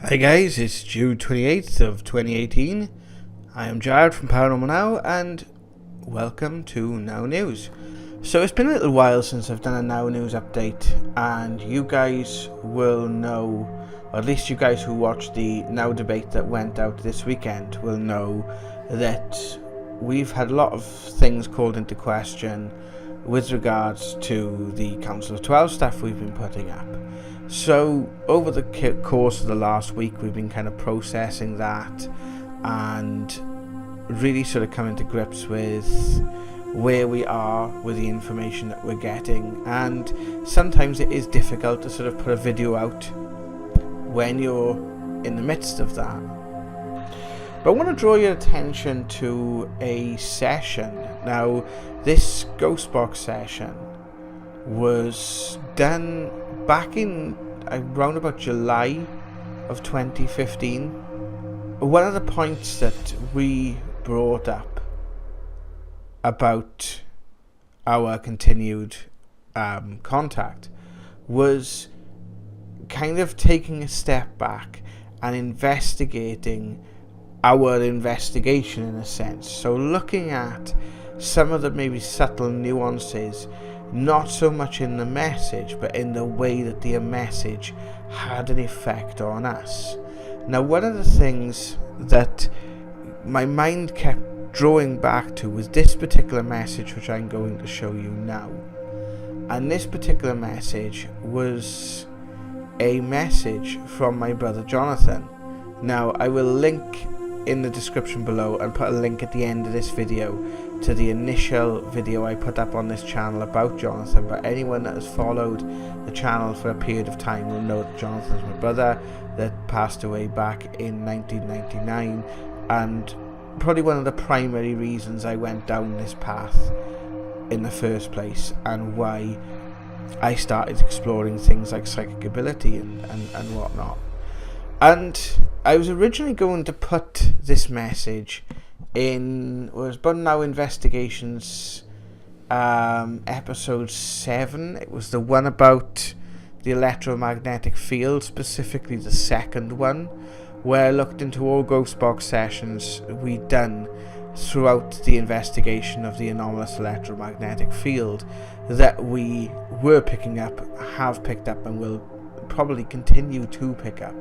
Hi guys, it's June 28th of 2018. I am Jared from Paranormal Now and welcome to Now News. So it's been a little while since I've done a Now News update, and you guys will know, or at least you guys who watched the Now debate that went out this weekend will know that we've had a lot of things called into question with regards to the Council of 12 stuff we've been putting up. So over the course of the last week, we've been kind of processing that and really sort of coming to grips with where we are with the information that we're getting. And sometimes it is difficult to sort of put a video out when you're in the midst of that. But I want to draw your attention to a session. Now, this ghost box session was done back in around about July of 2015. One of the points that we brought up about our continued contact was kind of taking a step back and investigating our investigation in a sense. So looking at some of the maybe subtle nuances, not so much in the message, but in the way that the message had an effect on us. Now, one of the things that my mind kept drawing back to was this particular message, which I'm going to show you now. And this particular message was a message from my brother Jonathan. Now, I will link in the description below and put a link at the end of this video to the initial video I put up on this channel about Jonathan. But anyone that has followed the channel for a period of time will know that Jonathan's my brother that passed away back in 1999, and probably one of the primary reasons I went down this path in the first place, and why I started exploring things like psychic ability and whatnot. And I was originally going to put this message in Burn Now Investigations episode 7. It was the one about the electromagnetic field, specifically the second one, where I looked into all ghost box sessions we'd done throughout the investigation of the anomalous electromagnetic field that we were picking up, have picked up, and will probably continue to pick up.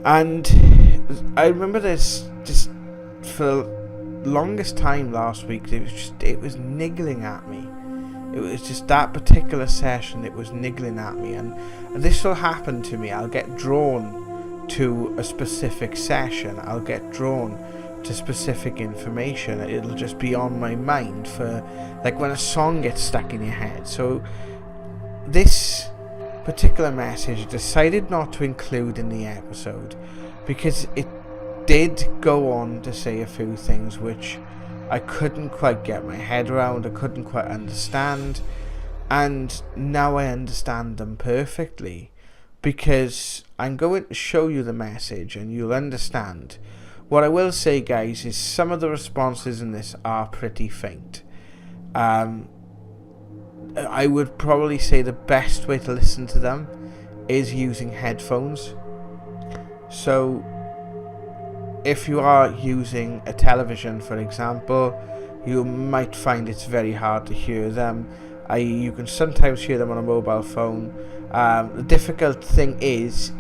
And I remember this just for the longest time last week. It was niggling at me. It was just that particular session. It was niggling at me, and this will happen to me. I'll get drawn to a specific session. I'll get drawn to specific information. It'll just be on my mind, for like when a song gets stuck in your head. So this particular message I decided not to include in the episode because it did go on to say a few things which I couldn't quite get my head around, I couldn't quite understand, and now I understand them perfectly, because I'm going to show you the message and you'll understand. What I will say, guys, is some of the responses in this are pretty faint. I would probably say the best way to listen to them is using headphones. So if you are using a television, for example, you might find it's very hard to hear them. You can sometimes hear them on a mobile phone. The difficult thing is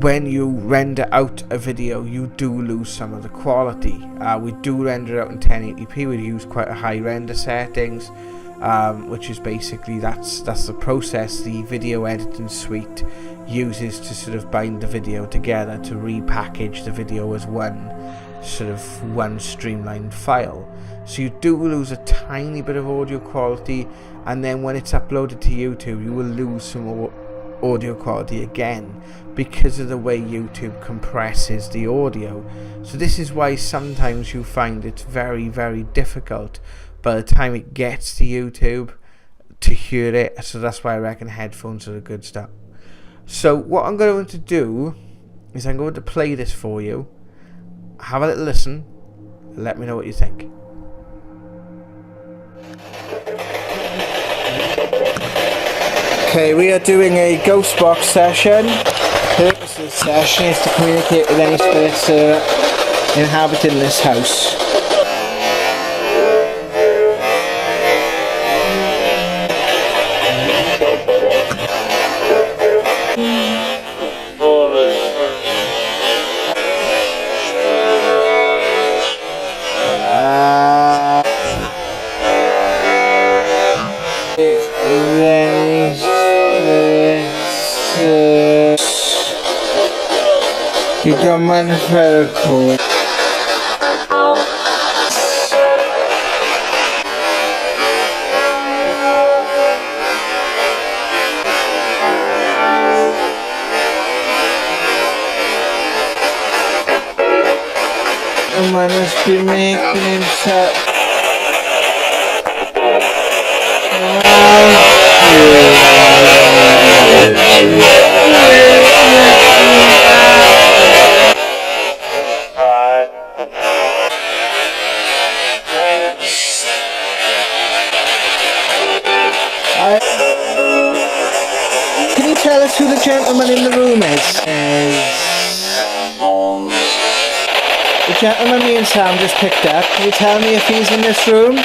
when you render out a video, you do lose some of the quality. We do render out in 1080p. We use quite a high render settings, which is basically that's the process the video editing suite uses to sort of bind the video together, to repackage the video as one streamlined file. So you do lose a tiny bit of audio quality, and then when it's uploaded to YouTube, you will lose some audio quality again because of the way YouTube compresses the audio. So this is why sometimes you find it's very, very difficult by the time it gets to YouTube to hear it. So that's why I reckon headphones are a good start. So what I'm going to do is I'm going to play this for you. Have a little listen. Let me know what you think. Okay, we are doing a ghost box session purpose of the session is to communicate with any spirits inhabiting this house. You don't mind if I record? I must be making such. Can you tell us who the gentleman in the room is? The gentleman me and Sam just picked up. Can you tell me if he's in this room?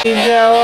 No.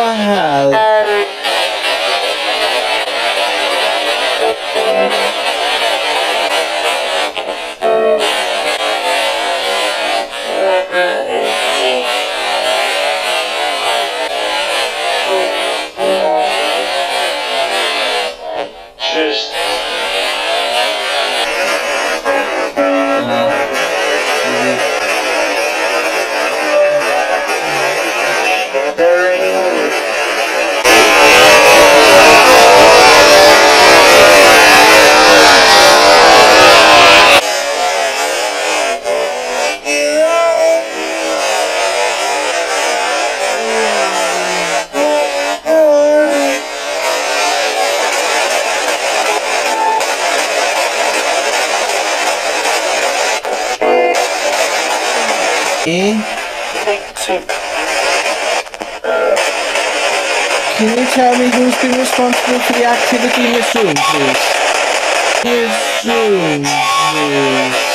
Can you tell me who's been responsible for the activity in this room, please? This room, please.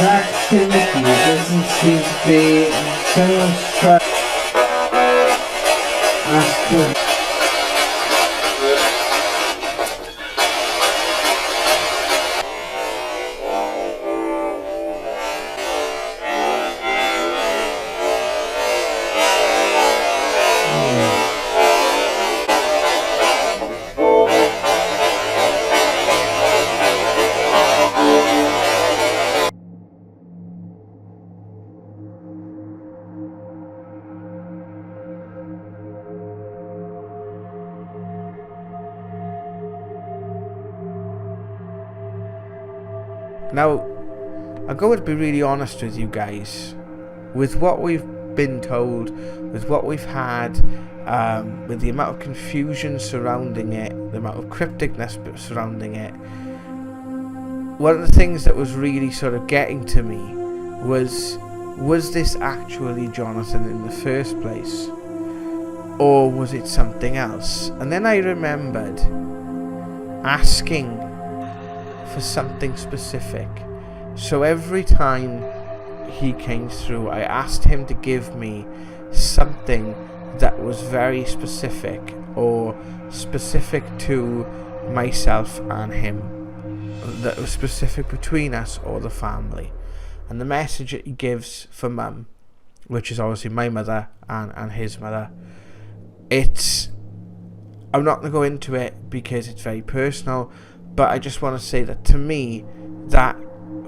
Activity doesn't seem to be someone's trying to Now, I'm going to be really honest with you guys. With what we've been told, with what we've had, with the amount of confusion surrounding it, the amount of crypticness surrounding it, one of the things that was really sort of getting to me was this actually Jonathan in the first place? Or was it something else? And then I remembered asking for something specific, So every time he came through, I asked him to give me something that was very specific, or specific to myself and him, that was specific between us or the family. And the message that he gives for Mum, which is obviously my mother and his mother, I'm not going to go into it because it's very personal, but I just want to say that to me, that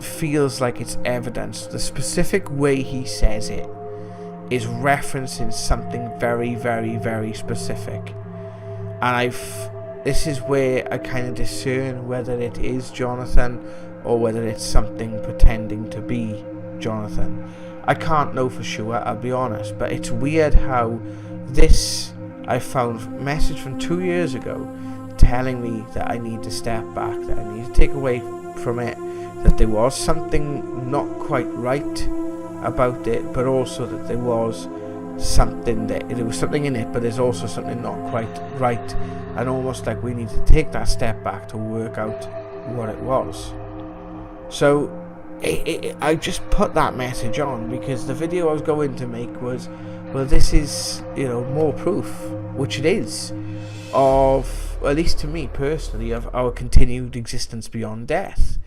feels like it's evidence. The specific way he says it is referencing something very, very, very specific. And this is where I kind of discern whether it is Jonathan or whether it's something pretending to be Jonathan. I can't know for sure, I'll be honest, but it's weird how this, I found a message from 2 years ago telling me that I need to step back, that I need to take away from it, that there was something not quite right about it, but also that there was something in it, but there's also something not quite right, and almost like we need to take that step back to work out what it was. So I just put that message on because the video I was going to make was, well, this is, more proof, which it is, of, at least to me personally, of our continued existence beyond death.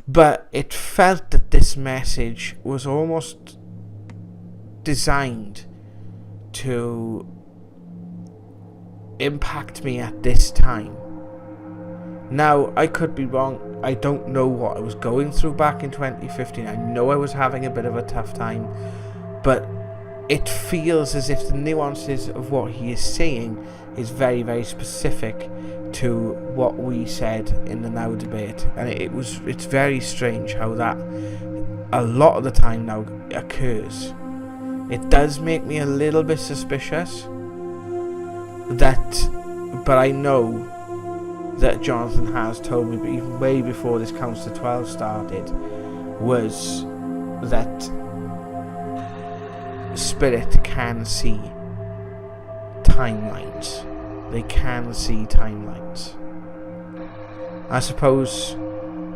But it felt that this message was almost designed to impact me at this time. Now, I could be wrong. I don't know what I was going through back in 2015. I know I was having a bit of a tough time, but it feels as if the nuances of what he is saying is very, very specific to what we said in the Now debate, and it's very strange how that a lot of the time now occurs. It does make me a little bit suspicious but I know that Jonathan has told me, even way before this Counts to 12 started, was that Spirit can see timelines. They can see timelines. I suppose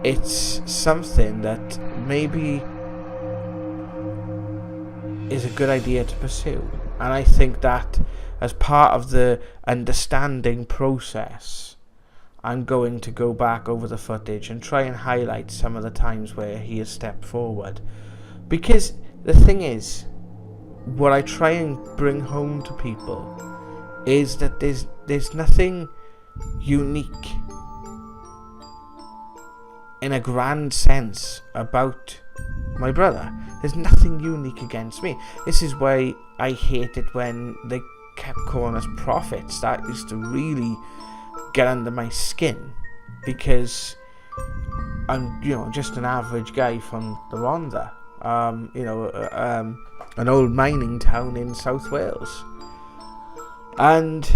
it's something that maybe is a good idea to pursue. And I think that as part of the understanding process, I'm going to go back over the footage and try and highlight some of the times where he has stepped forward. Because the thing is, what I try and bring home to people is that there's nothing unique in a grand sense about my brother. There's nothing unique against me. This is why I hate it when they kept calling us prophets. That used to really get under my skin, because I'm just an average guy from the Rhondda, an old mining town in South Wales. And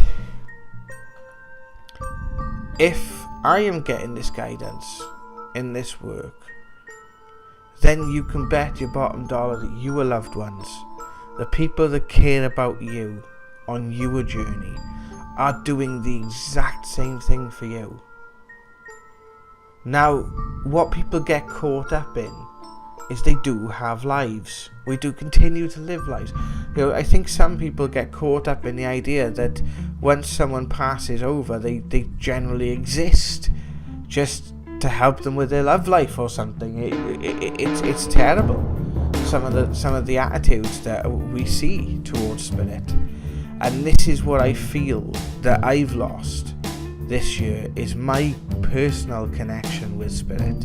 if I am getting this guidance in this work, then you can bet your bottom dollar that your loved ones, the people that care about you on your journey, are doing the exact same thing for you. Now, what people get caught up in is they do have lives. We do continue to live lives. I think some people get caught up in the idea that once someone passes over, they generally exist just to help them with their love life or something. It's terrible. Some of the attitudes that we see towards Spirit, and this is what I feel that I've lost this year, is my personal connection with Spirit.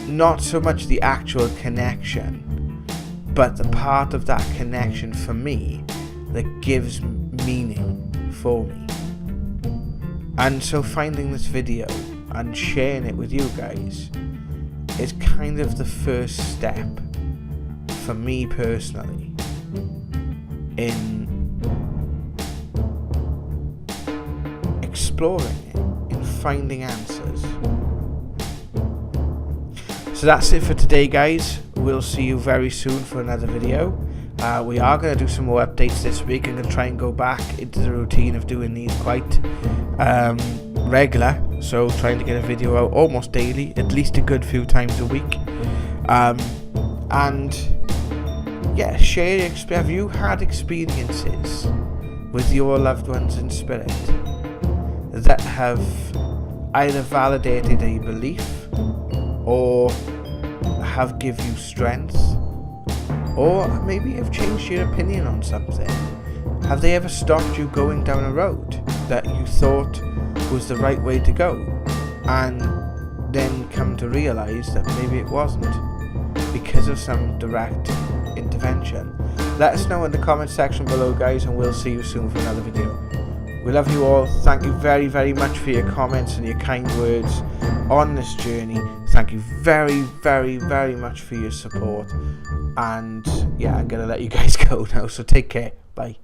Not so much the actual connection, but the part of that connection for me that gives meaning for me. And so finding this video and sharing it with you guys is kind of the first step for me personally in exploring it, in finding answers. So that's it for today, guys. We'll see you very soon for another video. We are going to do some more updates this week. I'm going to try and go back into the routine of doing these quite regular, so trying to get a video out almost daily, at least a good few times a week. And yeah, share. Have you had experiences with your loved ones in spirit that have either validated a belief, or have give you strength, or maybe have changed your opinion on something? Have they ever stopped you going down a road that you thought was the right way to go, and then come to realise that maybe it wasn't, because of some direct intervention? Let us know in the comment section below, guys, and we'll see you soon for another video. We love you all. Thank you very, very much for your comments and your kind words on this journey. Thank you very, very, very much for your support. And yeah, I'm going to let you guys go now, so take care. Bye.